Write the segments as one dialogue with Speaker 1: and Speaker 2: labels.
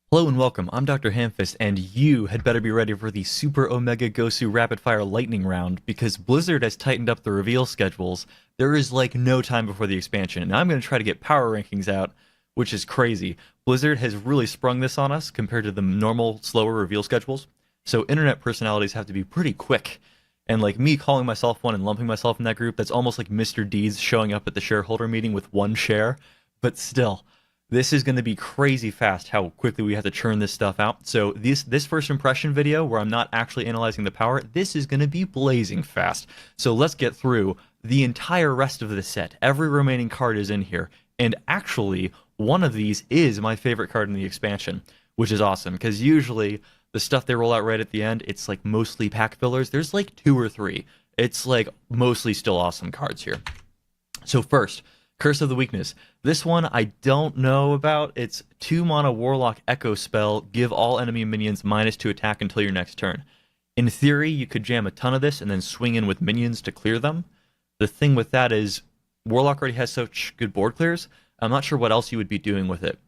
Speaker 1: Hello and welcome, I'm DrHamfist, and you had better be ready for the Super Omega Gosu Rapid Fire Lightning Round, because Blizzard has tightened up the reveal schedules. There is like no time before the expansion, and I'm going to try to get power rankings out, which is crazy. Blizzard has really sprung this on us compared to the normal, slower reveal schedules, so internet personalities have to be pretty quick. And like me calling myself one and lumping myself in that group, that's almost like Mr. Deeds showing up at the shareholder meeting with one share, but still. This is going to be crazy fast how quickly we have to churn this stuff out. So this first impression video where I'm not actually analyzing the power, this is going to be blazing fast. So let's get through the entire rest of the set. Every remaining card is in here. And actually, one of these is my favorite card in the expansion, which is awesome because usually the stuff they roll out right at the end, it's like mostly pack fillers. There's like 2 or 3. It's like mostly still awesome cards here. So first, Curse of the Weakness. This one I don't know about. It's 2 mana Warlock Echo spell. Give all enemy minions -2 attack until your next turn. In theory, you could jam a ton of this and then swing in with minions to clear them. The thing with that is Warlock already has such good board clears. I'm not sure what else you would be doing with it.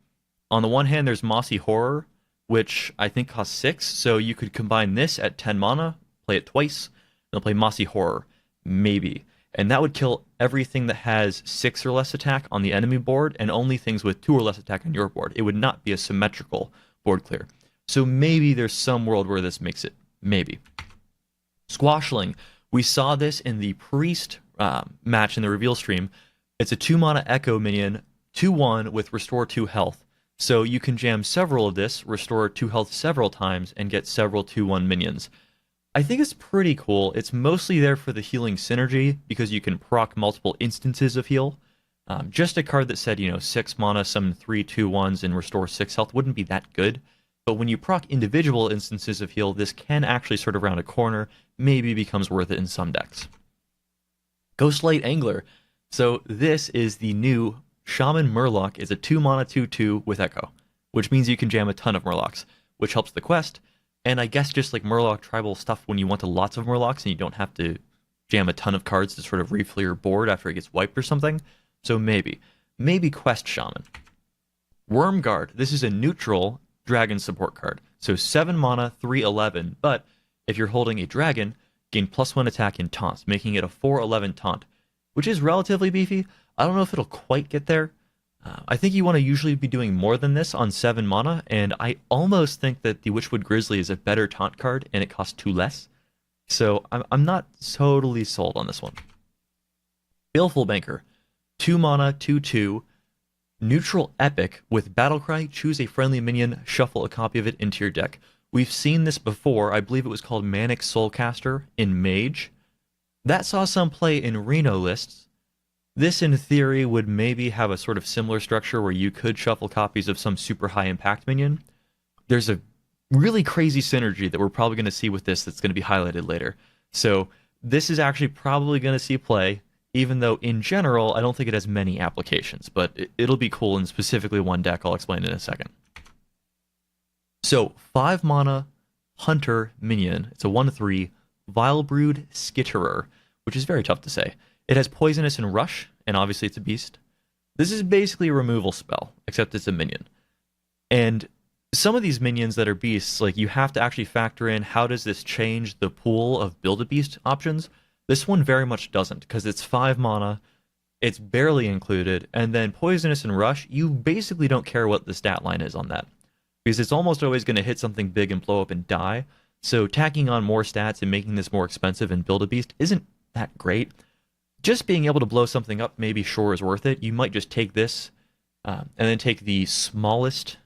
Speaker 1: On the one hand, there's Mossy Horror, which I think costs 6, so you could combine this at 10 mana, play it twice, then play Mossy Horror. Maybe. And that would kill everything that has 6 or less attack on the enemy board, and only things with 2 or less attack on your board. It would not be a symmetrical board clear. So maybe there's some world where this makes it. Maybe. Squashling. We saw this in the Priest match in the reveal stream. It's a 2 mana Echo minion, 2/1 with Restore 2 health. So you can jam several of this, restore 2 health several times, and get several 2/1 minions. I think it's pretty cool. It's mostly there for the healing synergy because you can proc multiple instances of heal. Just a card that said, 6 mana, summon 3 2/1s, and restore 6 health wouldn't be that good. But when you proc individual instances of heal, this can actually sort of round a corner, maybe becomes worth it in some decks. Ghostlight Angler. So this is the new Shaman Murloc. Is a 2 mana 2/2 with Echo, which means you can jam a ton of Murlocs, which helps the quest. And I guess just like Murloc tribal stuff when you want lots of Murlocs and you don't have to jam a ton of cards to sort of refill your board after it gets wiped or something. So maybe Quest Shaman. Wormguard. This is a neutral dragon support card. So 7 mana, 3/11. But if you're holding a dragon, gain +1 attack and taunt, making it a 4/11 taunt, which is relatively beefy. I don't know if it'll quite get there. I think you want to usually be doing more than this on 7 mana, and I almost think that the Witchwood Grizzly is a better taunt card, and it costs 2 less. So I'm not totally sold on this one. Baleful Banker. 2 mana, 2/2. Neutral Epic with Battlecry. Choose a friendly minion, shuffle a copy of it into your deck. We've seen this before. I believe it was called Manic Soulcaster in Mage. That saw some play in Reno lists. This, in theory, would maybe have a sort of similar structure where you could shuffle copies of some super high impact minion. There's a really crazy synergy that we're probably going to see with this that's going to be highlighted later. So this is actually probably going to see play, even though in general I don't think it has many applications, but it'll be cool in specifically one deck I'll explain in a second. So 5 mana Hunter minion. It's a 1/3 Vilebrood Skitterer, which is very tough to say. It has Poisonous and Rush, and obviously it's a beast. This is basically a removal spell, except it's a minion. And some of these minions that are beasts, like you have to actually factor in how does this change the pool of Build-A-Beast options. This one very much doesn't, because it's 5 mana, it's barely included, and then Poisonous and Rush, you basically don't care what the stat line is on that. Because it's almost always going to hit something big and blow up and die, so tacking on more stats and making this more expensive in Build-A-Beast isn't that great. Just being able to blow something up maybe sure is worth it. You might just take this and then take the smallest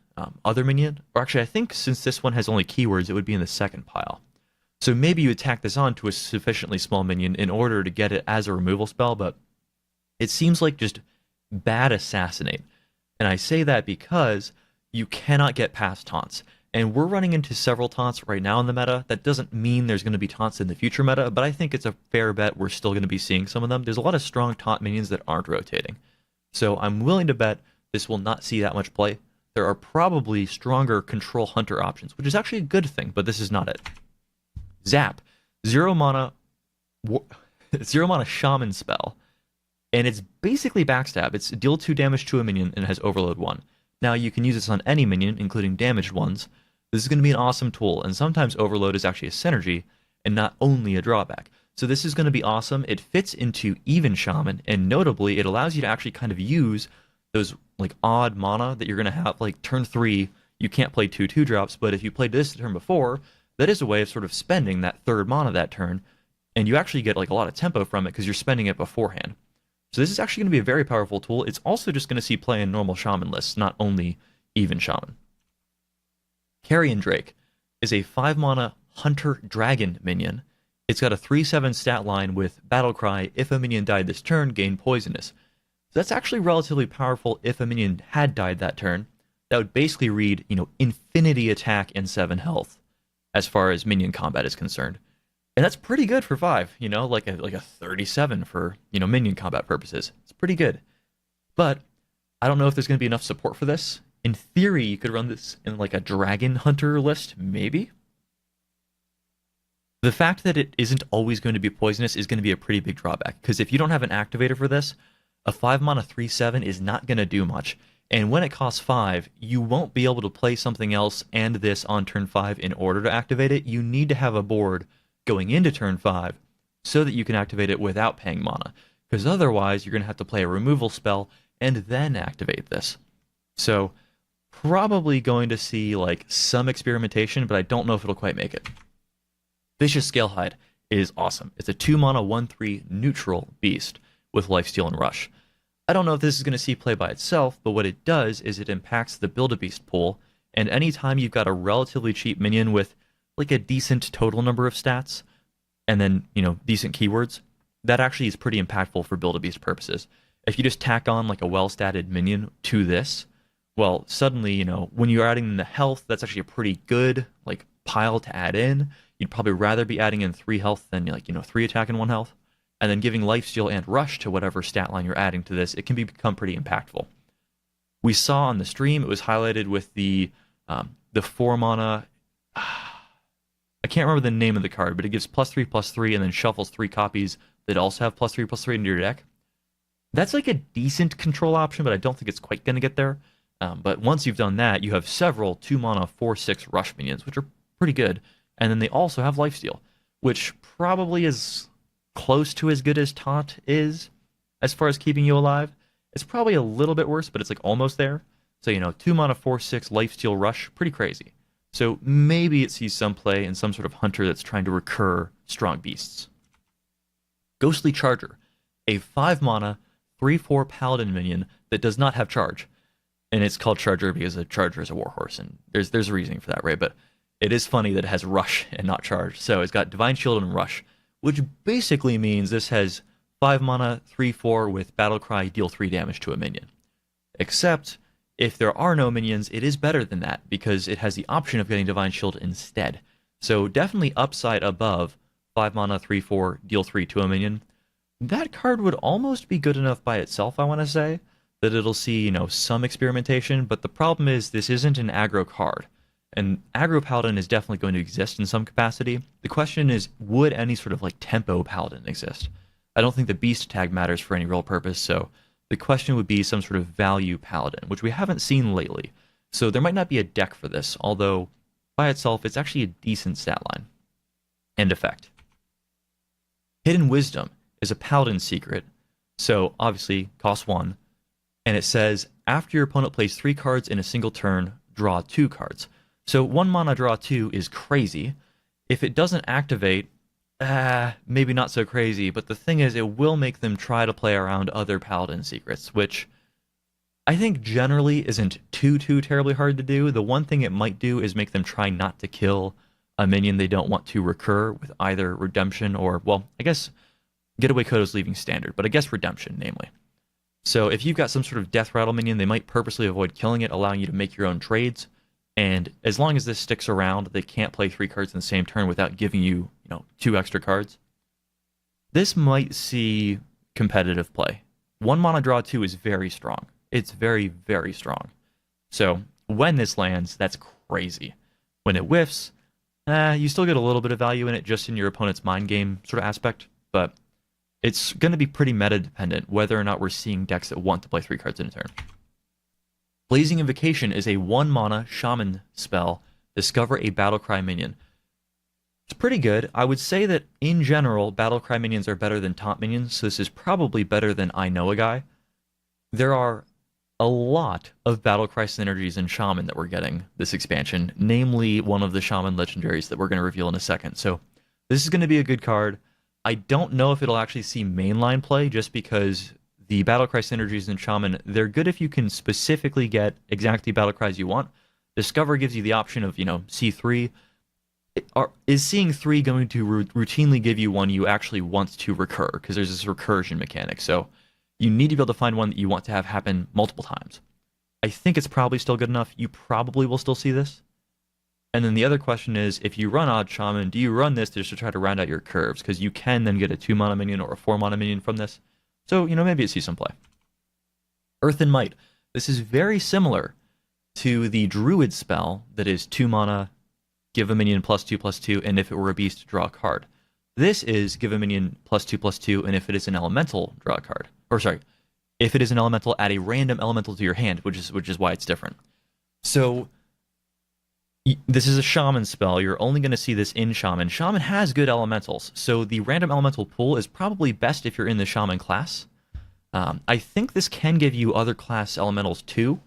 Speaker 1: other minion. Or actually, I think since this one has only keywords, it would be in the second pile. So maybe you attack this onto a sufficiently small minion in order to get it as a removal spell, but it seems like just bad assassinate. And I say that because you cannot get past taunts. And we're running into several taunts right now in the meta. That doesn't mean there's going to be taunts in the future meta, but I think it's a fair bet we're still going to be seeing some of them. There's a lot of strong taunt minions that aren't rotating. So I'm willing to bet this will not see that much play. There are probably stronger control hunter options, which is actually a good thing, but this is not it. Zap. 0 mana 0 mana shaman spell. And it's basically backstab. It's deal 2 damage to a minion and has overload 1. Now you can use this on any minion, including damaged ones. This is going to be an awesome tool, and sometimes Overload is actually a synergy and not only a drawback. So this is going to be awesome. It fits into Even Shaman, and notably, it allows you to actually kind of use those like odd mana that you're going to have. Like turn 3, you can't play 2/2 drops, but if you played this the turn before, that is a way of sort of spending that third mana that turn, and you actually get like a lot of tempo from it because you're spending it beforehand. So this is actually going to be a very powerful tool. It's also just going to see play in normal Shaman lists, not only Even Shaman. Carrion Drake is a 5 mana Hunter Dragon minion. It's got a 3/7 stat line with Battle Cry. If a minion died this turn, gain Poisonous. So that's actually relatively powerful if a minion had died that turn. That would basically read, infinity attack and 7 health as far as minion combat is concerned. And that's pretty good for 5, like a 37 for, minion combat purposes. It's pretty good. But I don't know if there's going to be enough support for this. In theory, you could run this in like a Dragon Hunter list, maybe. The fact that it isn't always going to be poisonous is going to be a pretty big drawback, because if you don't have an activator for this, a 5 mana 3/7 is not going to do much. And when it costs 5, you won't be able to play something else and this on turn 5 in order to activate it. You need to have a board going into turn 5 so that you can activate it without paying mana, because otherwise you're going to have to play a removal spell and then activate this. So probably going to see like some experimentation, but I don't know if it'll quite make it. Vicious Scalehide is awesome. It's a 2 mana 1/3 neutral beast with Lifesteal and Rush. I don't know if this is going to see play by itself, but what it does is it impacts the Build-A-Beast pool, and anytime you've got a relatively cheap minion with like a decent total number of stats, and then, decent keywords, that actually is pretty impactful for Build-A-Beast purposes. If you just tack on like a well-statted minion to this, well, suddenly, when you're adding in the health, that's actually a pretty good like pile to add in. You'd probably rather be adding in 3 health than 3 attack and 1 health. And then giving Lifesteal and Rush to whatever stat line you're adding to this, it can become pretty impactful. We saw on the stream, it was highlighted with the 4 mana, I can't remember the name of the card, but it gives +3/+3 and then shuffles 3 copies that also have +3/+3 into your deck. That's like a decent control option, but I don't think it's quite going to get there. But once you've done that, you have several 2 mana 4/6 Rush minions, which are pretty good. And then they also have Lifesteal, which probably is close to as good as Taunt is as far as keeping you alive. It's probably a little bit worse, but it's like almost there. So, 2 mana 4/6 Lifesteal Rush, pretty crazy. So maybe it sees some play in some sort of hunter that's trying to recur strong beasts. Ghostly Charger, a 5 mana 3/4 Paladin minion that does not have charge. And it's called Charger because a Charger is a warhorse, and there's a reasoning for that, right? But it is funny that it has Rush and not Charge. So it's got Divine Shield and Rush, which basically means this has 5 mana 3/4 with Battle Cry, deal 3 damage to a minion. Except if there are no minions, it is better than that because it has the option of getting Divine Shield instead. So definitely upside above 5 mana 3/4, deal 3 to a minion. That card would almost be good enough by itself, I want to say, that it'll see, some experimentation, but the problem is this isn't an aggro card. And aggro Paladin is definitely going to exist in some capacity. The question is, would any sort of like tempo Paladin exist? I don't think the beast tag matters for any real purpose, so the question would be some sort of value Paladin, which we haven't seen lately. So there might not be a deck for this, although by itself it's actually a decent stat line. End effect. Hidden Wisdom is a Paladin secret, so obviously costs 1, and it says, after your opponent plays 3 cards in a single turn, draw 2 cards. So 1 mana draw 2 is crazy. If it doesn't activate, maybe not so crazy, but the thing is, it will make them try to play around other Paladin secrets, which I think generally isn't too terribly hard to do. The one thing it might do is make them try not to kill a minion they don't want to recur with either Redemption or, well, I guess Getaway Code is leaving standard, but I guess Redemption, namely. So if you've got some sort of Death Rattle minion, they might purposely avoid killing it, allowing you to make your own trades. And as long as this sticks around, they can't play 3 cards in the same turn without giving you, 2 extra cards. This might see competitive play. 1 mana draw 2 is very strong. It's very, very strong. So when this lands, that's crazy. When it whiffs, you still get a little bit of value in it just in your opponent's mind game sort of aspect, but it's going to be pretty meta dependent whether or not we're seeing decks that want to play 3 cards in a turn. Blazing Invocation is a 1 mana shaman spell. Discover a Battlecry minion. It's pretty good. I would say that in general, Battlecry minions are better than taunt minions, so this is probably better than I Know a Guy. There are a lot of Battlecry synergies in Shaman that we're getting this expansion, namely one of the Shaman legendaries that we're going to reveal in a second. So this is going to be a good card. I don't know if it'll actually see mainline play just because the Battlecry synergies in Shaman, they're good if you can specifically get exactly Battlecries you want. Discover gives you the option of, C3. Is seeing 3 going to routinely give you one you actually want to recur? Because there's this recursion mechanic. So you need to be able to find one that you want to have happen multiple times. I think it's probably still good enough. You probably will still see this. And then the other question is, if you run Odd Shaman, do you run this just to try to round out your curves? Because you can then get a 2 mana minion or a 4 mana minion from this. So, maybe it sees some play. Earth and Might. This is very similar to the Druid spell that is 2 mana, give a minion +2/+2, and if it were a beast, draw a card. This is give a minion +2/+2, and if it is an elemental, draw a card. Or sorry, if it is an elemental, add a random elemental to your hand, which is why it's different. So this is a shaman spell. You're only going to see this in shaman. Shaman has good elementals, so the random elemental pool is probably best if you're in the shaman class. I think this can give you other class elementals too,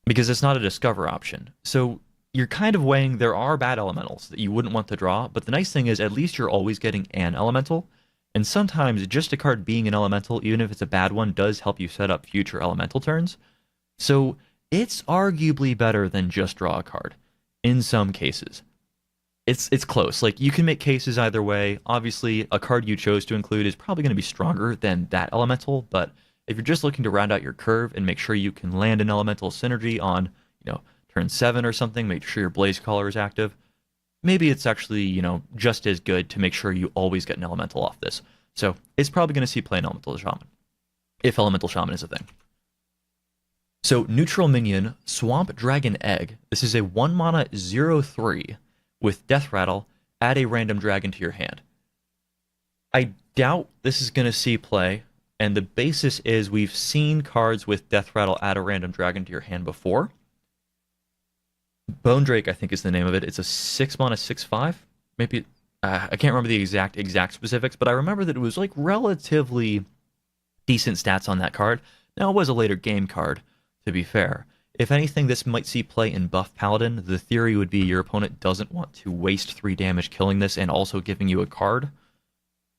Speaker 1: because it's not a discover option. So you're kind of weighing, there are bad elementals that you wouldn't want to draw, but the nice thing is at least you're always getting an elemental, and sometimes just a card being an elemental, even if it's a bad one, does help you set up future elemental turns. So it's arguably better than just draw a card in some cases. It's close. Like, you can make cases either way. Obviously, a card you chose to include is probably going to be stronger than that elemental, but if you're just looking to round out your curve and make sure you can land an elemental synergy on, turn 7 or something, make sure your Blaze Caller is active, maybe it's actually, just as good to make sure you always get an elemental off this. So it's probably going to see play an elemental shaman, if elemental shaman is a thing. So neutral minion, Swamp Dragon Egg. This is a 1 mana 0/3 with Death Rattle. Add a random dragon to your hand. I doubt this is going to see play, and the basis is we've seen cards with Death Rattle add a random dragon to your hand before. Bone Drake, I think, is the name of it. It's a 6 mana 6/5. Maybe I can't remember the exact specifics, but I remember that it was like relatively decent stats on that card. Now, it was a later game card, to be fair. If anything, this might see play in Buff Paladin. The theory would be your opponent doesn't want to waste 3 damage killing this and also giving you a card.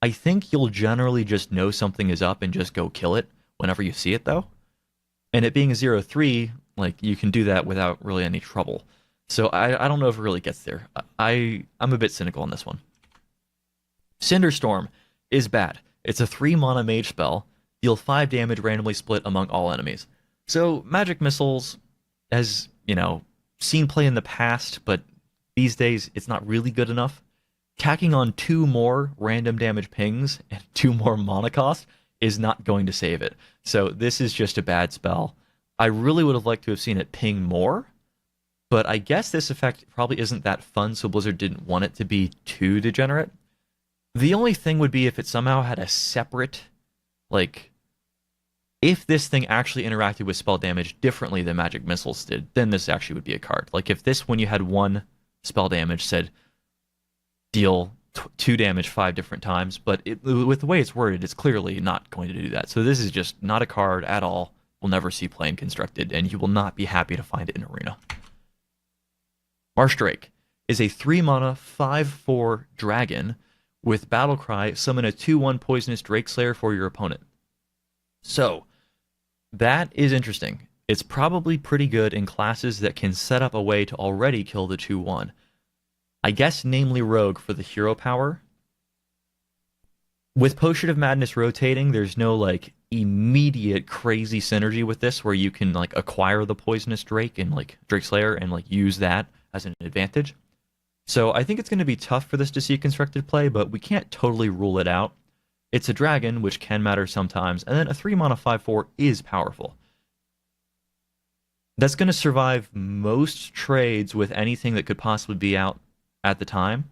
Speaker 1: I think you'll generally just know something is up and just go kill it whenever you see it, though. And it being a 0/3, like, you can do that without really any trouble. So I don't know if it really gets there. I'm a bit cynical on this one. Cinderstorm is bad. It's a 3 mana mage spell. Deal 5 damage randomly split among all enemies. So magic missiles has, seen play in the past, but these days it's not really good enough. Tacking on 2 more random damage pings and 2 more mana cost is not going to save it. So this is just a bad spell. I really would have liked to have seen it ping more, but I guess this effect probably isn't that fun, so Blizzard didn't want it to be too degenerate. The only thing would be if it somehow had a separate, if this thing actually interacted with spell damage differently than magic missiles did, then this actually would be a card. Like, if this, when you had 1 spell damage, said deal 2 damage 5 different times, but with the way it's worded, it's clearly not going to do that. So this is just not a card at all. Will never see play in Constructed, and you will not be happy to find it in Arena. Marsh Drake is a 3 mana 5/4 dragon with Battlecry. Summon a 2/1 poisonous Drake Slayer for your opponent. So that is interesting. It's probably pretty good in classes that can set up a way to already kill the 2/1. I guess namely Rogue for the hero power. With Potion of Madness rotating, there's no immediate crazy synergy with this where you can acquire the poisonous Drake and Drake Slayer and use that as an advantage. So I think it's going to be tough for this to see constructed play, but we can't totally rule it out. It's a dragon, which can matter sometimes, and then a 3 mana 5/4 is powerful. That's going to survive most trades with anything that could possibly be out at the time,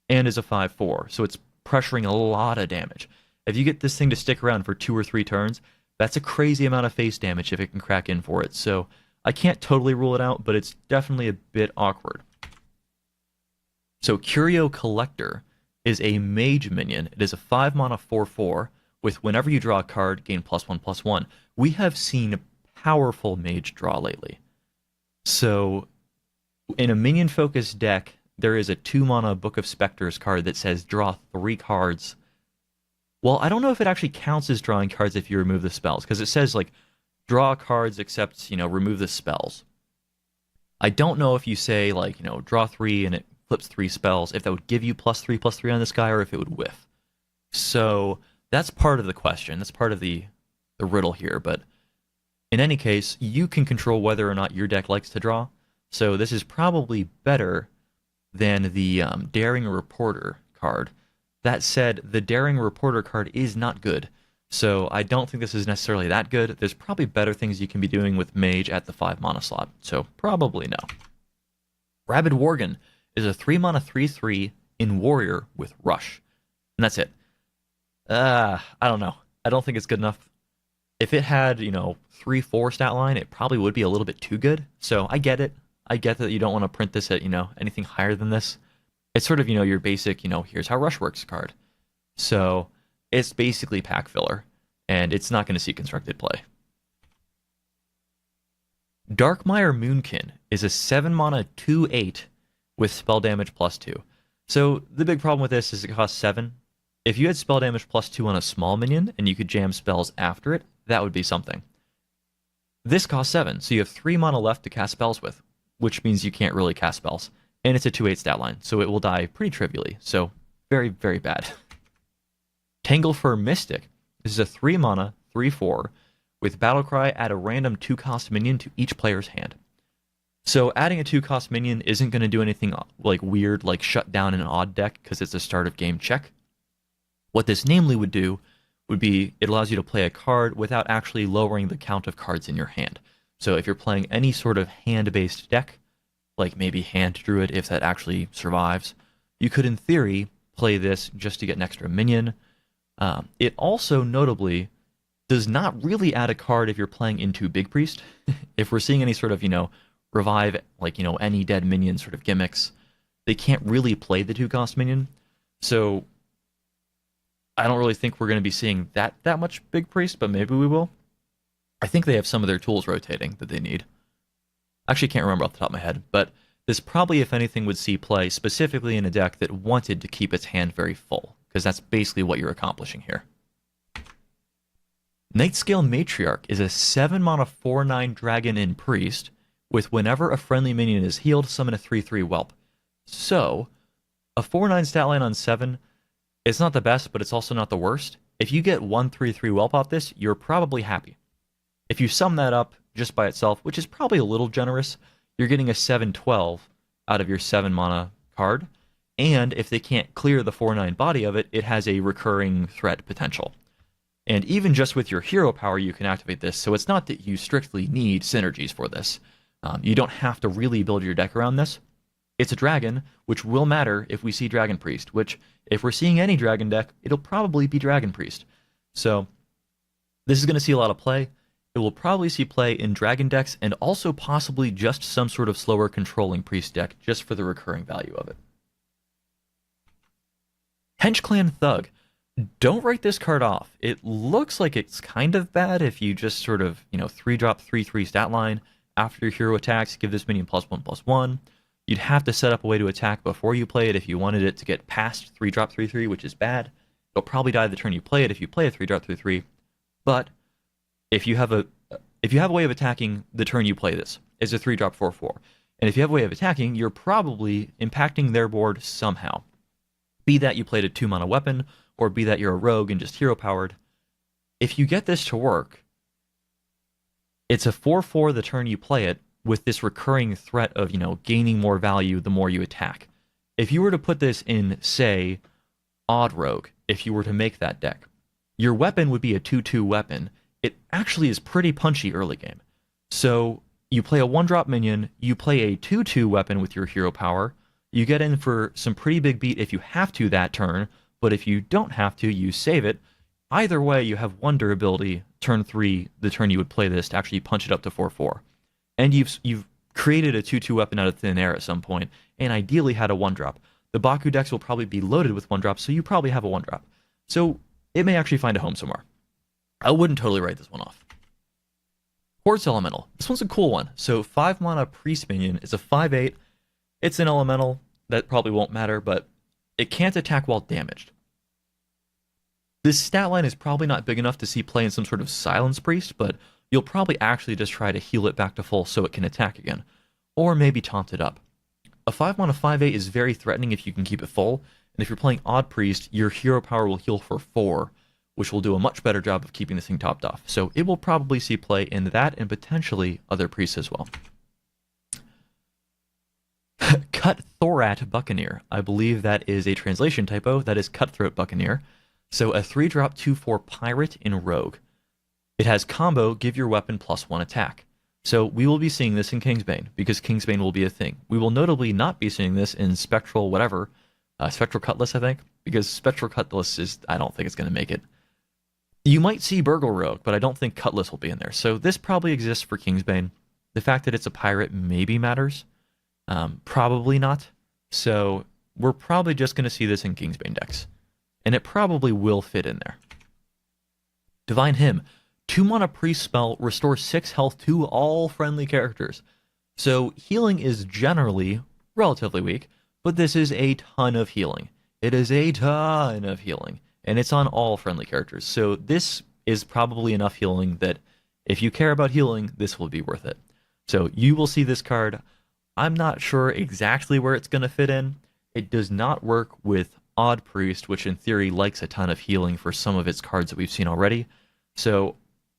Speaker 1: and is a 5/4, so it's pressuring a lot of damage. If you get this thing to stick around for 2 or 3 turns, That's a crazy amount of face damage if it can crack in for it. So I can't totally rule it out, but it's definitely a bit awkward. So Curio Collector is a mage minion. It is a 5 mana 4/4 with whenever you draw a card, gain +1/+1. We have seen powerful mage draw lately. So in a minion-focused deck, there is a 2 mana Book of Specters card that says draw 3 cards. Well, I don't know if it actually counts as drawing cards if you remove the spells, because it says, like, draw cards except, remove the spells. I don't know if you say, like, draw 3 and it flips 3 spells, if that would give you +3/+3 on this guy, or if it would whiff. So that's part of the question. That's part of the riddle here, but in any case, you can control whether or not your deck likes to draw. So this is probably better than the Daring Reporter card. That said, the Daring Reporter card is not good. So I don't think this is necessarily that good. There's probably better things you can be doing with Mage at the 5 mana slot. So probably no. Rabid Worgen is a 3 mana 3/3 in Warrior with Rush. And that's it. I don't know. I don't think it's good enough. If it had, 3/4 stat line, it probably would be a little bit too good. So I get it. I get that you don't want to print this at, anything higher than this. It's sort of, your basic, here's how Rush works card. So it's basically pack filler, and it's not going to see constructed play. Darkmire Moonkin is a 7 mana 2/8 with spell damage +2. So the big problem with this is it costs 7. If you had spell damage +2 on a small minion and you could jam spells after it, that would be something. This costs 7, so you have 3 mana left to cast spells with, which means you can't really cast spells. And it's a 2/8 stat line, so it will die pretty trivially. So very, very bad. Tanglefur Mystic. This is a 3 mana 3/4 with Battlecry, add a random 2-cost minion to each player's hand. So adding a 2-cost minion isn't going to do anything like weird, like shut down an odd deck because it's a start of game check. What this namely would do would be it allows you to play a card without actually lowering the count of cards in your hand. So if you're playing any sort of hand-based deck, like maybe Hand Druid if that actually survives, you could in theory play this just to get an extra minion. It also notably does not really add a card if you're playing into Big Priest. If we're seeing any sort of, revive, like, any dead minion sort of gimmicks, they can't really play the 2-cost minion. So I don't really think we're going to be seeing that much Big Priest, but maybe we will. I think they have some of their tools rotating that they need. I actually can't remember off the top of my head, but this probably, if anything, would see play specifically in a deck that wanted to keep its hand very full, because that's basically what you're accomplishing here. Nightscale Matriarch is a 7 mana 4/9 dragon in Priest, with whenever a friendly minion is healed, summon a 3/3 whelp. So, a 4/9 stat line on 7, it's not the best, but it's also not the worst. If you get 1 3/3 whelp off this, you're probably happy. If you sum that up just by itself, which is probably a little generous, you're getting a 7/12 out of your 7 mana card. And if they can't clear the 4/9 body of it, it has a recurring threat potential. And even just with your hero power, you can activate this. So it's not that you strictly need synergies for this. You don't have to really build your deck around this. It's a dragon, which will matter if we see Dragon Priest, which, if we're seeing any dragon deck, it'll probably be Dragon Priest. So this is going to see a lot of play. It will probably see play in dragon decks and also possibly just some sort of slower controlling priest deck just for the recurring value of it. Henchclan Thug. Don't write this card off. It looks like it's kind of bad if you just sort of, 3-drop 3/3 stat line. After your hero attacks, give this minion +1/+1. You'd have to set up a way to attack before you play it if you wanted it to get past 3-drop 3/3, which is bad. It'll probably die the turn you play it if you play a 3-drop 3/3. But if you have a way of attacking the turn you play this, it's a 3-drop 4/4. And if you have a way of attacking, you're probably impacting their board somehow. Be that you played a 2 mana weapon, or be that you're a rogue and just hero powered. If you get this to work, it's a 4/4 the turn you play it, with this recurring threat of, gaining more value the more you attack. If you were to put this in, say, Odd Rogue, if you were to make that deck, your weapon would be a 2/2 weapon. It actually is pretty punchy early game. So you play a 1-drop minion, you play a 2/2 weapon with your hero power, you get in for some pretty big beat if you have to that turn, but if you don't have to, you save it, Either way, you have one durability, turn 3, the turn you would play this, to actually punch it up to 4/4. And you've created a 2/2 weapon out of thin air at some point, and ideally had a 1-drop. The Baku decks will probably be loaded with 1-drops, so you probably have a 1-drop. So it may actually find a home somewhere. I wouldn't totally write this one off. Quartz Elemental. This one's a cool one. So 5 mana Priest Minion is a 5/8. It's an elemental. That probably won't matter, but it can't attack while damaged. This stat line is probably not big enough to see play in some sort of Silence Priest, but you'll probably actually just try to heal it back to full so it can attack again. Or maybe taunt it up. A 5 mana 5/8 is very threatening if you can keep it full, and if you're playing Odd Priest, your hero power will heal for 4, which will do a much better job of keeping this thing topped off. So it will probably see play in that and potentially other priests as well. Cut Thorat Buccaneer. I believe that is a translation typo. That is Cutthroat Buccaneer. So a 3-drop 2/4 pirate in Rogue. It has combo, give your weapon +1 attack. So we will be seeing this in Kingsbane, because Kingsbane will be a thing. We will notably not be seeing this in Spectral whatever, Spectral Cutlass, I think, because Spectral Cutlass is, I don't think it's going to make it. You might see Burgle Rogue, but I don't think Cutlass will be in there. So this probably exists for Kingsbane. The fact that it's a pirate maybe matters. Probably not. So we're probably just going to see this in Kingsbane decks. And it probably will fit in there. Divine Hymn. 2 mana priest spell, restore 6 health to all friendly characters. So healing is generally relatively weak, but this is a ton of healing. It is a ton of healing, and it's on all friendly characters. So this is probably enough healing that if you care about healing, this will be worth it. So you will see this card. I'm not sure exactly where it's going to fit in. It does not work with Odd Priest, which in theory likes a ton of healing for some of its cards that we've seen already. So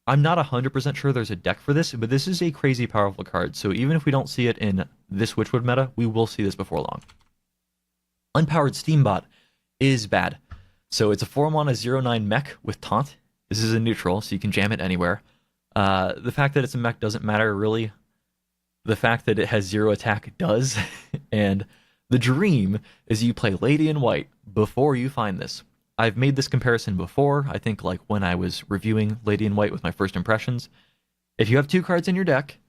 Speaker 1: I'm not 100% sure there's a deck for this, but this is a crazy powerful card. So even if we don't see it in this Witchwood meta, we will see this before long. Unpowered Steambot is bad. So it's a 4 mana 0/9 mech with taunt. This is a neutral, so you can jam it anywhere. The fact that it's a mech doesn't matter, really. The fact that it has 0 attack does. And the dream is you play Lady in White before you find this. I've made this comparison before, I think like when I was reviewing Lady in White with my first impressions. If you have 2 cards in your deck,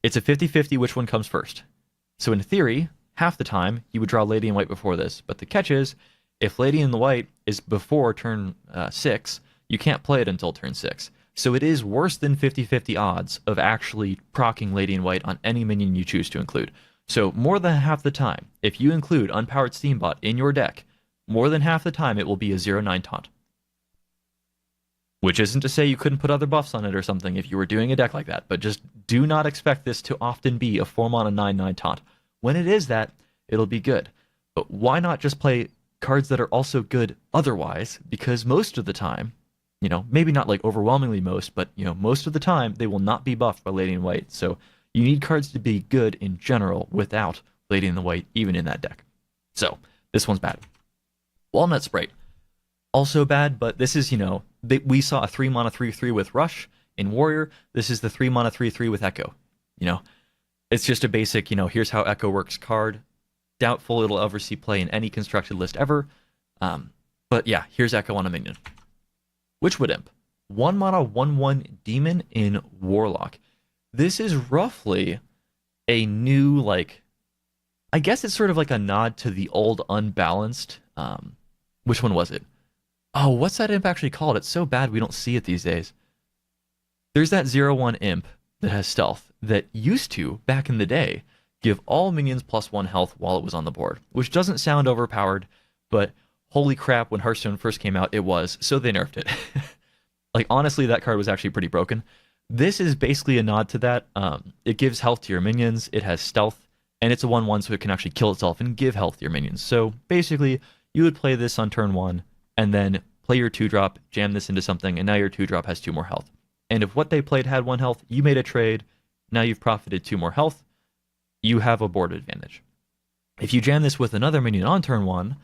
Speaker 1: it's a 50-50 which one comes first. So in theory, half the time, you would draw Lady in White before this. But the catch is, if Lady in the White is before turn 6, you can't play it until turn 6. So it is worse than 50-50 odds of actually proccing Lady in White on any minion you choose to include. So more than half the time, if you include Unpowered Steambot in your deck, more than half the time it will be a 0/9 taunt. Which isn't to say you couldn't put other buffs on it or something if you were doing a deck like that, but just do not expect this to often be a 4 mana 9/9 taunt. When it is that, it'll be good. But why not just play cards that are also good otherwise? Because most of the time, maybe not like overwhelmingly most, but most of the time they will not be buffed by Lady in White. So you need cards to be good in general without Lady in the White even in that deck. So this one's bad. Walnut Sprite, also bad, but this is, we saw a 3 mana 3/3 with Rush in Warrior. This is the 3 mana 3/3 with Echo. It's just a basic, here's how Echo works card. Doubtful it'll ever see play in any constructed list ever. But yeah, here's Echo on a minion. Witchwood Imp, 1 mana 1/1 Demon in Warlock. This is roughly a new, I guess it's sort of like a nod to the old Unbalanced. Which one was it? Oh, what's that imp actually called? It's so bad we don't see it these days. There's that 0/1 imp that has stealth that used to, back in the day, give all minions +1 health while it was on the board, which doesn't sound overpowered, but holy crap, when Hearthstone first came out, it was, so they nerfed it. Honestly, that card was actually pretty broken. This is basically a nod to that. It gives health to your minions, it has stealth, and it's a 1/1, so it can actually kill itself and give health to your minions. So basically, you would play this on turn 1, and then play your 2-drop, jam this into something, and now your 2-drop has 2 more health. And if what they played had 1 health, you made a trade, now you've profited 2 more health, you have a board advantage. If you jam this with another minion on turn 1,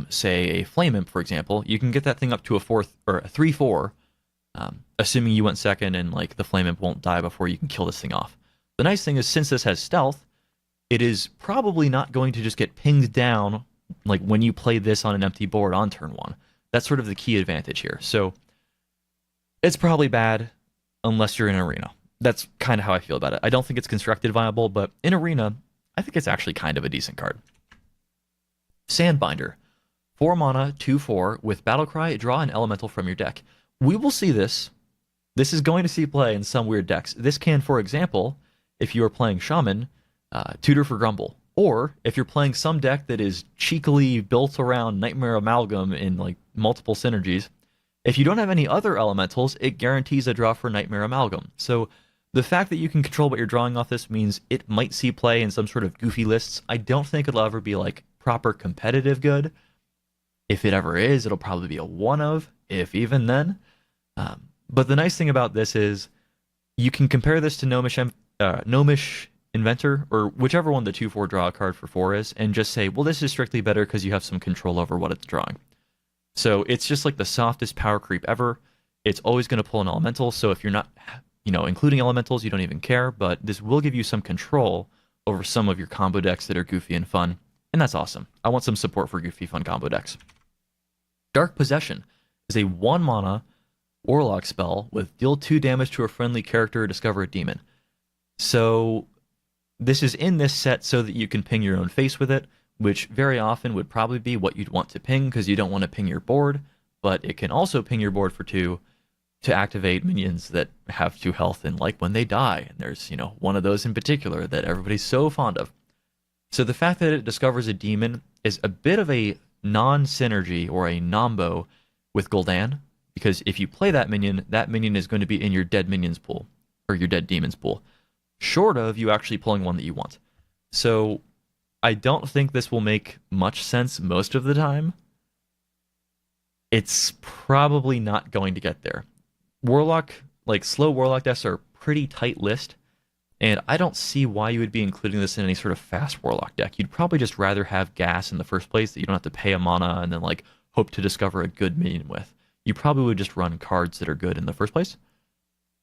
Speaker 1: say a Flame Imp, for example, you can get that thing up to a 3/4, assuming you went second and the Flame Imp won't die before you can kill this thing off. The nice thing is, since this has stealth, it is probably not going to just get pinged down when you play this on an empty board on turn 1. That's sort of the key advantage here. So it's probably bad unless you're in Arena. That's kind of how I feel about it. I don't think it's constructed viable, but in Arena, I think it's actually kind of a decent card. Sandbinder. 4 mana, 2/4, with Battlecry, draw an elemental from your deck. We will see this. This is going to see play in some weird decks. This can, for example, if you are playing Shaman, tutor for Grumble. Or if you're playing some deck that is cheekily built around Nightmare Amalgam in like multiple synergies, if you don't have any other elementals, it guarantees a draw for Nightmare Amalgam. So the fact that you can control what you're drawing off this means it might see play in some sort of goofy lists. I don't think it'll ever be like proper competitive good. If it ever is, it'll probably be a one of, if even then. But the nice thing about this is you can compare this to Gnomish Inventor, or whichever one the 2/4 draw a card for 4 is, and just say, well, this is strictly better because you have some control over what it's drawing. So it's just like the softest power creep ever. It's always going to pull an elemental, so if you're not, including elementals, you don't even care, but this will give you some control over some of your combo decks that are goofy and fun, and that's awesome. I want some support for goofy, fun combo decks. Dark Possession is a 1 mana Warlock spell with deal 2 damage to a friendly character or discover a demon. So this is in this set so that you can ping your own face with it, which very often would probably be what you'd want to ping because you don't want to ping your board, but it can also ping your board for 2 to activate minions that have 2 health and like when they die. And there's, one of those in particular that everybody's so fond of. So the fact that it discovers a demon is a bit of a non-synergy or a nombo with Gul'dan, because if you play that minion is going to be in your dead minions pool, or your dead demons pool, short of you actually pulling one that you want. So I don't think this will make much sense most of the time. It's probably not going to get there. Warlock, slow Warlock decks are a pretty tight list, and I don't see why you would be including this in any sort of fast Warlock deck. You'd probably just rather have gas in the first place that you don't have to pay a mana and then hope to discover a good minion with. You probably would just run cards that are good in the first place.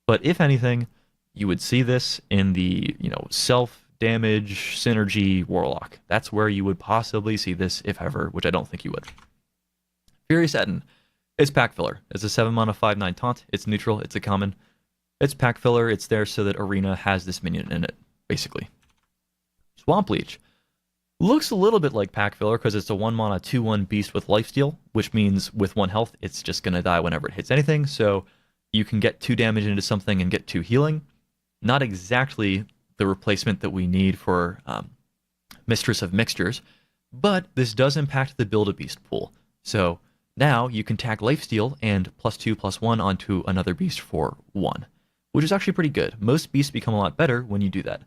Speaker 1: But if anything, you would see this in the, self-damage synergy Warlock. That's where you would possibly see this, if ever, which I don't think you would. Furious Etin. It's pack filler. It's a 7 mana 5/9 taunt. It's neutral. It's a common. It's pack filler. It's there so that Arena has this minion in it, basically. Swamp Leech. Looks a little bit like pack filler because it's a 1 mana 2/1 beast with lifesteal, which means with 1 health, it's just going to die whenever it hits anything. So you can get 2 damage into something and get 2 healing. Not exactly the replacement that we need for Mistress of Mixtures, but this does impact the Build-A-Beast pool. So now you can tag lifesteal and +2/+1 onto another beast for 1, which is actually pretty good. Most beasts become a lot better when you do that.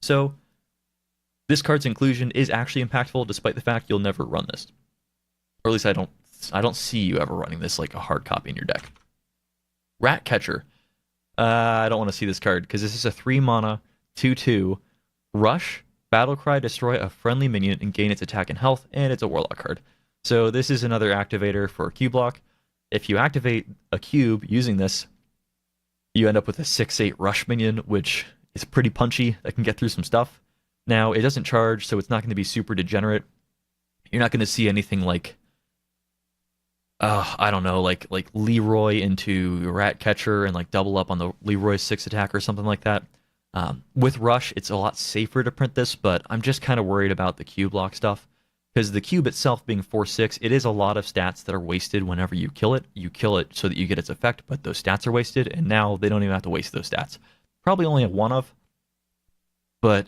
Speaker 1: So this card's inclusion is actually impactful, despite the fact you'll never run this. Or at least I don't see you ever running this like a hard copy in your deck. Ratcatcher. I don't want to see this card, because this is a 3 mana 2/2 rush, Battlecry, destroy a friendly minion and gain its attack and health, and it's a Warlock card. So this is another activator for cube block. If you activate a cube using this, you end up with a 6/8 rush minion, which is pretty punchy. That can get through some stuff. Now, it doesn't charge, so it's not going to be super degenerate. You're not going to see anything like, I don't know, like Leroy into Ratcatcher and double up on the Leroy 6 attack or something like that. With Rush, it's a lot safer to print this, but I'm just kind of worried about the cube block stuff. Because the cube itself being 4/6, it is a lot of stats that are wasted whenever you kill it. You kill it so that you get its effect, but those stats are wasted, and now they don't even have to waste those stats. Probably only a 1 of, but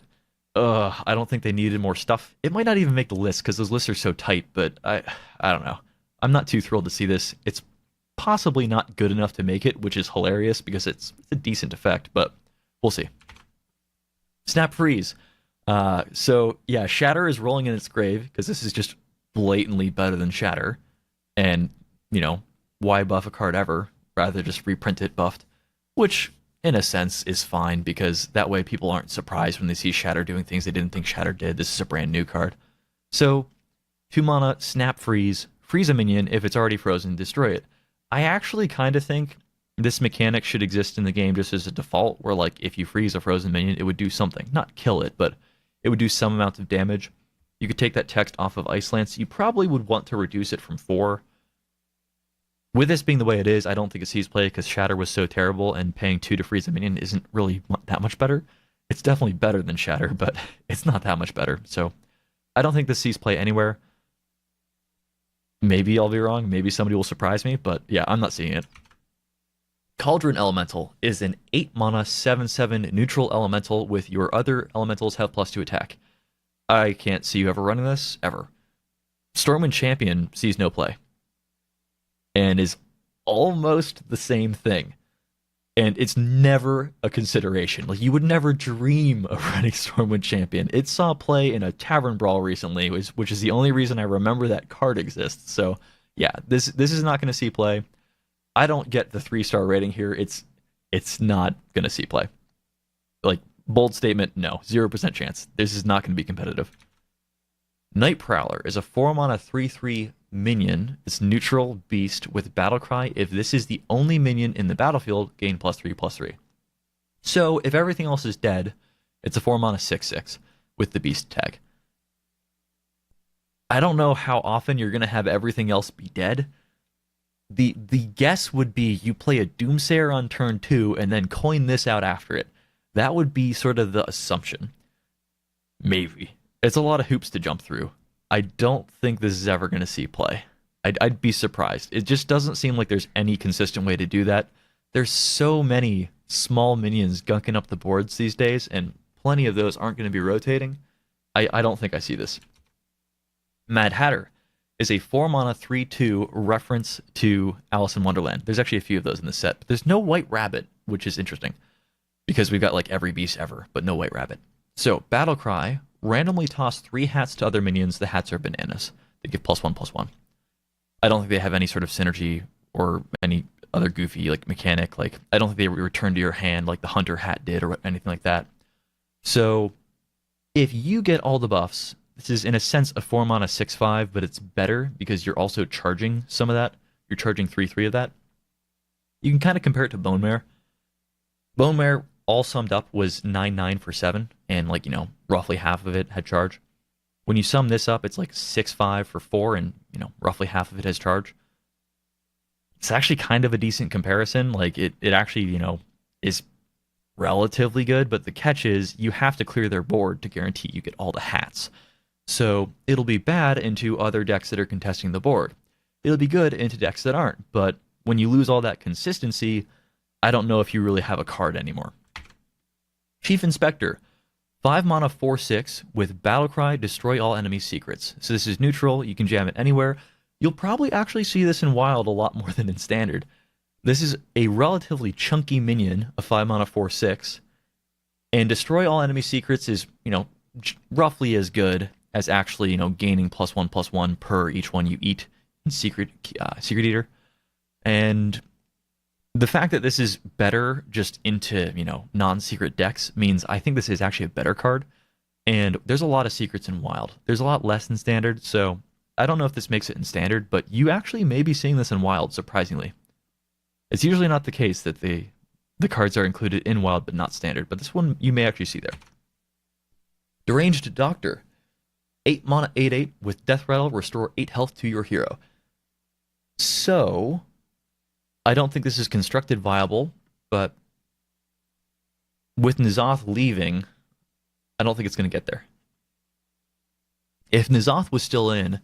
Speaker 1: I don't think they needed more stuff. It might not even make the list because those lists are so tight, but I don't know. I'm not too thrilled to see this. It's possibly not good enough to make it, which is hilarious because it's a decent effect, but we'll see. Snap Freeze. So yeah, Shatter is rolling in its grave because this is just blatantly better than Shatter. And, why buff a card ever? Rather just reprint it buffed, which in a sense is fine because that way people aren't surprised when they see Shatter doing things they didn't think Shatter did. This is a brand new card. So 2 mana, Snap Freeze, freeze a minion. If it's already frozen, destroy it. I actually kind of think this mechanic should exist in the game just as a default, where if you freeze a frozen minion, it would do something. Not kill it, but it would do some amount of damage. You could take that text off of Ice Lance. You probably would want to reduce it from 4 With this being the way it is, I don't think it sees play because Shatter was so terrible, and paying 2 to freeze a minion isn't really that much better. It's definitely better than Shatter, but it's not that much better. So I don't think this sees play anywhere. Maybe I'll be wrong. Maybe somebody will surprise me, but yeah, I'm not seeing it. Cauldron Elemental is an 8 mana 7/7 neutral elemental with your other elementals have +2 attack. I can't see you ever running this, ever. Stormwind Champion sees no play and is almost the same thing. And it's never a consideration. Like, you would never dream of running Stormwind Champion. It saw play in a Tavern Brawl recently, which is the only reason I remember that card exists. So yeah, this is not going to see play. I don't get the 3-star rating here. It's not going to see play. Like, bold statement, no. 0% chance. This is not going to be competitive. Night Prowler is a 4 mana 3/3 minion. It's neutral beast with Battlecry. If this is the only minion in the battlefield, gain +3/+3. So if everything else is dead, it's a 4 mana 6/6 with the beast tag. I don't know how often you're going to have everything else be dead. The guess would be you play a Doomsayer on turn 2 and then coin this out after it. That would be sort of the assumption. Maybe. It's a lot of hoops to jump through. I don't think this is ever going to see play. I'd be surprised. It just doesn't seem like there's any consistent way to do that. There's so many small minions gunking up the boards these days, and plenty of those aren't going to be rotating. I don't think I see this. Mad Hatter is a 4 mana 3/2 reference to Alice in Wonderland. There's actually a few of those in the set, but there's no White Rabbit, which is interesting because we've got like every beast ever, but no White Rabbit. So Battlecry, randomly toss 3 hats to other minions. The hats are bananas. They give +1/+1. I don't think they have any sort of synergy or any other goofy like mechanic. Like, I don't think they return to your hand like the Hunter hat did or anything like that. So if you get all the buffs, this is in a sense a 4 mana 6/5, but it's better because you're also charging some of that. You're charging 3/3 of that. You can kind of compare it to Bone Mare. Bone Mare, all summed up, was 9/9 for 7, and like, roughly half of it had charge. When you sum this up, it's like 6/5 for 4, and roughly half of it has charge. It's actually kind of a decent comparison. Like, it actually, is relatively good, but the catch is you have to clear their board to guarantee you get all the hats. So it'll be bad into other decks that are contesting the board. It'll be good into decks that aren't, but when you lose all that consistency, I don't know if you really have a card anymore. Chief Inspector, 5 mana 4/6 with Battlecry, destroy all enemy secrets. So this is neutral, you can jam it anywhere. You'll probably actually see this in Wild a lot more than in Standard. This is a relatively chunky minion, a 5 mana 4/6, and destroy all enemy secrets is, roughly as good as actually, gaining +1/+1 per each one you eat in Secret Eater. And the fact that this is better just into, non-secret decks means I think this is actually a better card. And there's a lot of secrets in Wild. There's a lot less in Standard, so I don't know if this makes it in Standard, but you actually may be seeing this in Wild, surprisingly. It's usually not the case that the cards are included in Wild but not Standard, but this one you may actually see there. Deranged Doctor, 8 mana 8/8 with Death Rattle, restore 8 health to your hero. So I don't think this is constructed viable, but with N'Zoth leaving, I don't think it's going to get there. If N'Zoth was still in,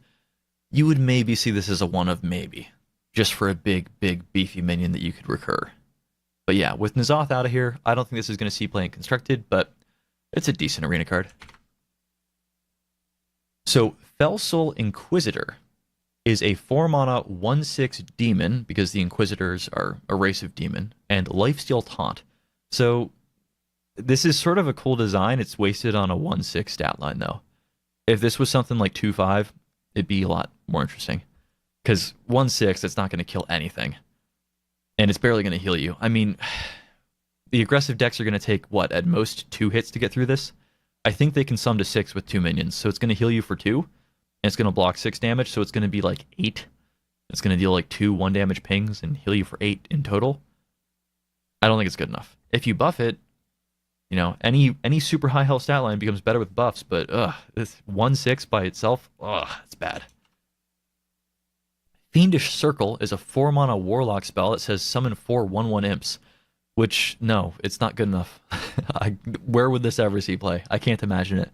Speaker 1: you would maybe see this as a one of maybe, just for a big, beefy minion that you could recur. But yeah, with N'Zoth out of here, I don't think this is going to see play in constructed, but it's a decent arena card. So Fellsoul Inquisitor is a 4 mana 1/6 demon, because the Inquisitors are a race of demon, and Lifesteal Taunt. So this is sort of a cool design. It's wasted on a 1/6 stat line, though. If this was something like 2/5, it'd be a lot more interesting. Because 1/6, it's not going to kill anything. And it's barely going to heal you. I mean, the aggressive decks are going to take, what, at most 2 hits to get through this? I think they can sum to 6 with 2 minions. So it's going to heal you for 2. And it's going to block 6 damage. So it's going to be like 8. It's going to deal like 2 1-damage pings and heal you for 8 in total. I don't think it's good enough. If you buff it, any super high health stat line becomes better with buffs. But this 1/6 by itself, it's bad. Fiendish Circle is a 4-mana warlock spell that says summon 4/1/1 imps, which, no, it's not good enough. Where would this ever see play? I can't imagine it.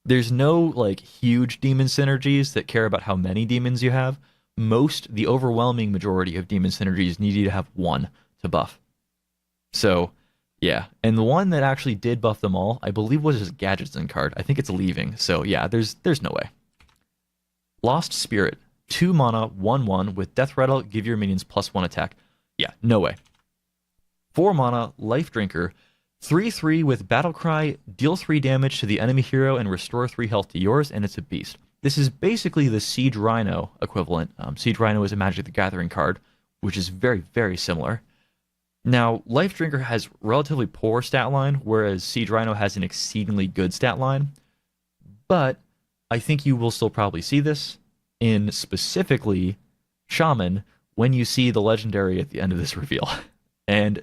Speaker 1: There's no like huge demon synergies that care about how many demons you have. The overwhelming majority of demon synergies need you to have one to buff. So, yeah. And the one that actually did buff them all, I believe, was his Gadgetzin card. I think it's leaving. So, yeah, there's no way. Lost Spirit. 2 mana, 1/1 with Death Rattle, give your minions +1 attack. Yeah, no way. 4 mana, Life Drinker. 3/3 with Battle Cry, deal 3 damage to the enemy hero and restore 3 health to yours, and it's a beast. This is basically the Siege Rhino equivalent. Siege Rhino is a Magic the Gathering card, which is very, very similar. Now, Life Drinker has relatively poor stat line, whereas Siege Rhino has an exceedingly good stat line. But I think you will still probably see this in specifically Shaman when you see the legendary at the end of this reveal. And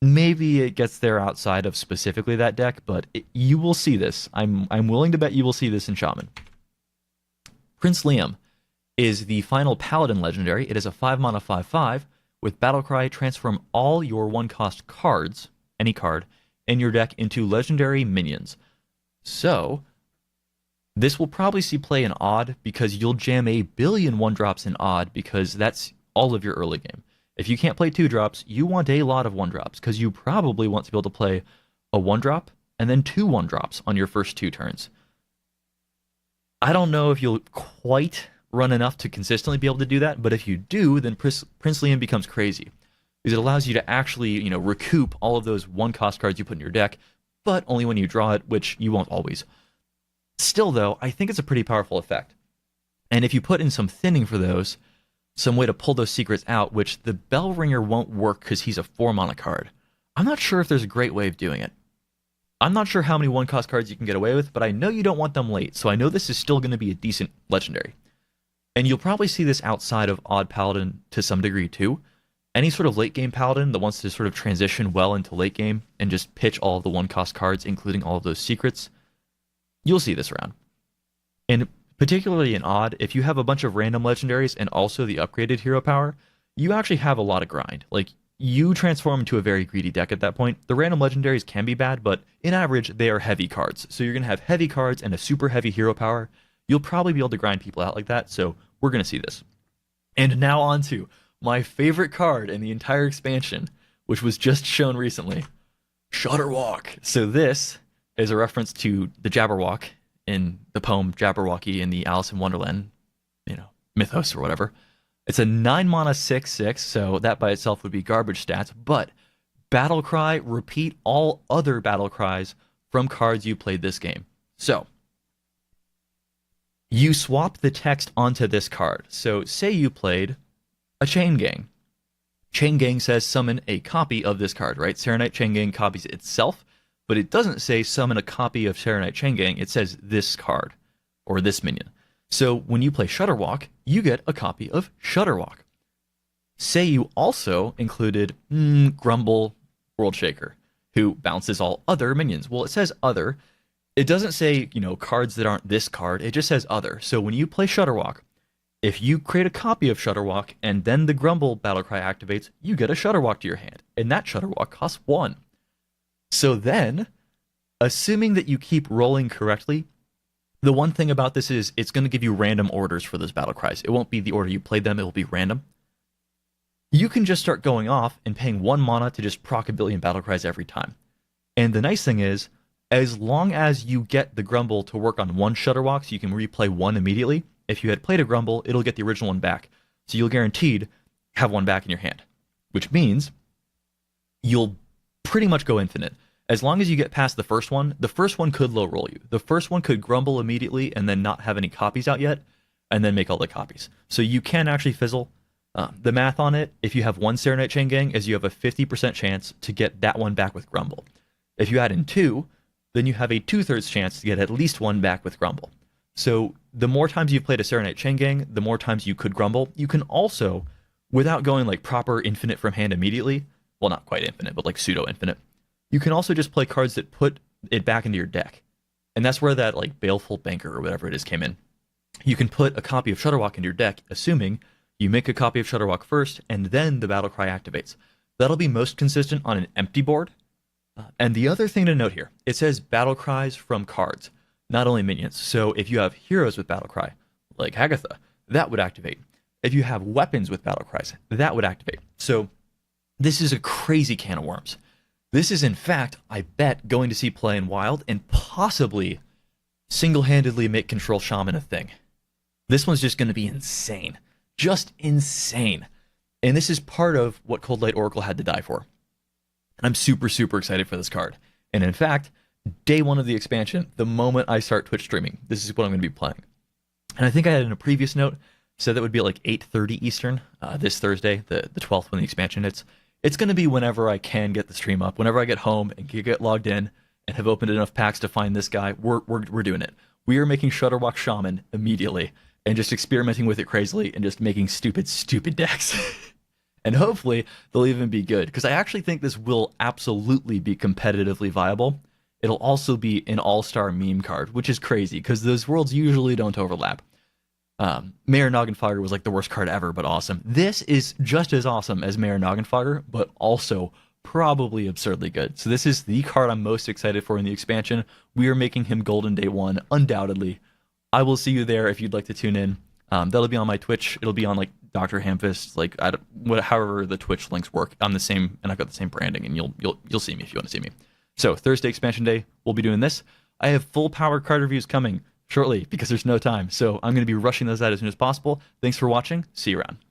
Speaker 1: maybe it gets there outside of specifically that deck, but you will see this. I'm willing to bet you will see this in Shaman. Prince Liam is the final Paladin legendary. It is a 5 mana 5/5 with Battlecry. Transform all your 1-cost cards, any card, in your deck into legendary minions. So this will probably see play in Odd because you'll jam a billion 1-drops in Odd because that's all of your early game. If you can't play 2-drops, you want a lot of 1-drops because you probably want to be able to play a 1-drop and then 2 1-drops on your first 2 turns. I don't know if you'll quite run enough to consistently be able to do that, but if you do, then Prince Liam becomes crazy because it allows you to actually, recoup all of those 1-cost cards you put in your deck, but only when you draw it, which you won't always. Still, though, I think it's a pretty powerful effect. And if you put in some thinning for those, some way to pull those secrets out, which the Bellringer won't work because he's a 4-mana card. I'm not sure if there's a great way of doing it. I'm not sure how many 1-cost cards you can get away with, but I know you don't want them late, so I know this is still going to be a decent legendary. And you'll probably see this outside of Odd Paladin to some degree too. Any sort of late game Paladin that wants to sort of transition well into late game and just pitch all of the 1-cost cards, including all of those secrets, you'll see this around. And particularly in Odd, if you have a bunch of random legendaries and also the upgraded hero power, you actually have a lot of grind. Like, you transform into a very greedy deck at that point. The random legendaries can be bad, but in average, they are heavy cards. So you're going to have heavy cards and a super heavy hero power. You'll probably be able to grind people out like that, so we're going to see this. And now on to my favorite card in the entire expansion, which was just shown recently, Shudderwock. So this is a reference to the Jabberwock in the poem Jabberwocky in the Alice in Wonderland, mythos or whatever. It's a 9 mana 6/6, so that by itself would be garbage stats, but Battle Cry, repeat all other Battle Cries from cards you played this game. So you swap the text onto this card. So say you played a Chain Gang. Chain Gang says summon a copy of this card, right? Serenite Chain Gang copies itself, but it doesn't say summon a copy of Serenite Chain Gang. It says this card or this minion. So when you play Shudderwock, you get a copy of Shudderwock. Say you also included Grumble World Shaker, who bounces all other minions. Well, it says other. It doesn't say, cards that aren't this card. It just says other. So when you play Shudderwock, if you create a copy of Shudderwock and then the Grumble Battlecry activates, you get a Shudderwock to your hand. And that Shudderwock costs 1. So then, assuming that you keep rolling correctly, the one thing about this is it's going to give you random orders for those battle cries. It won't be the order you played them, it will be random. You can just start going off and paying 1 mana to just proc a billion battle cries every time. And the nice thing is, as long as you get the Grumble to work on 1 Shudderwock, so you can replay 1 immediately, if you had played a Grumble, it'll get the original one back. So you'll guaranteed have 1 back in your hand, which means you'll pretty much go infinite. As long as you get past the first one could low roll you. The first one could Grumble immediately and then not have any copies out yet, and then make all the copies. So you can actually fizzle. The math on it, if you have 1 Serenite Chain Gang, is you have a 50% chance to get that one back with Grumble. If you add in 2, then you have a 2/3 chance to get at least 1 back with Grumble. So the more times you've played a Serenite Chain Gang, the more times you could Grumble. You can also, without going like proper infinite from hand immediately, well, not quite infinite, but like pseudo infinite, you can also just play cards that put it back into your deck. And that's where that like Baleful Banker or whatever it is came in. You can put a copy of Shudderwock into your deck, assuming You make a copy of Shudderwock first, and then the battle cry activates. That'll be most consistent on an empty board. And the other thing to note here, it says battle cries from cards, not only minions. So if you have heroes with battle cry, like Hagatha, that would activate. If you have weapons with battle cries, that would activate. So this is a crazy can of worms. This is, in fact, I bet, going to see play in Wild and possibly single-handedly make Control Shaman a thing. This one's just going to be insane. Just insane. And this is part of what Cold Light Oracle had to die for. And I'm super, super excited for this card. And in fact, day one of the expansion, the moment I start Twitch streaming, this is what I'm going to be playing. And I think I had in a previous note said that would be like 8:30 Eastern this Thursday, the 12th when the expansion hits. It's going to be whenever I can get the stream up, whenever I get home and get logged in and have opened enough packs to find this guy. We're doing it. We are making Shudderwock Shaman immediately and just experimenting with it crazily and just making stupid decks. And hopefully they'll even be good, because I actually think this will absolutely be competitively viable. It'll also be an all-star meme card, which is crazy because those worlds usually don't overlap. Mayor Noggenfogger was like the worst card ever, but awesome. This is just as awesome as Mayor Noggenfogger, but also probably absurdly good. So this is the card I'm most excited for in the expansion. We are making him golden day one, undoubtedly. I will see you there if you'd like to tune in. That'll be on my Twitch. It'll be on like DrHamfist, like however the Twitch links work. I'm the same, and I've got the same branding, and you'll see me if you want to see me. So Thursday expansion day, we'll be doing this. I have full power card reviews coming shortly because there's no time. So I'm going to be rushing those out as soon as possible. Thanks for watching. See you around.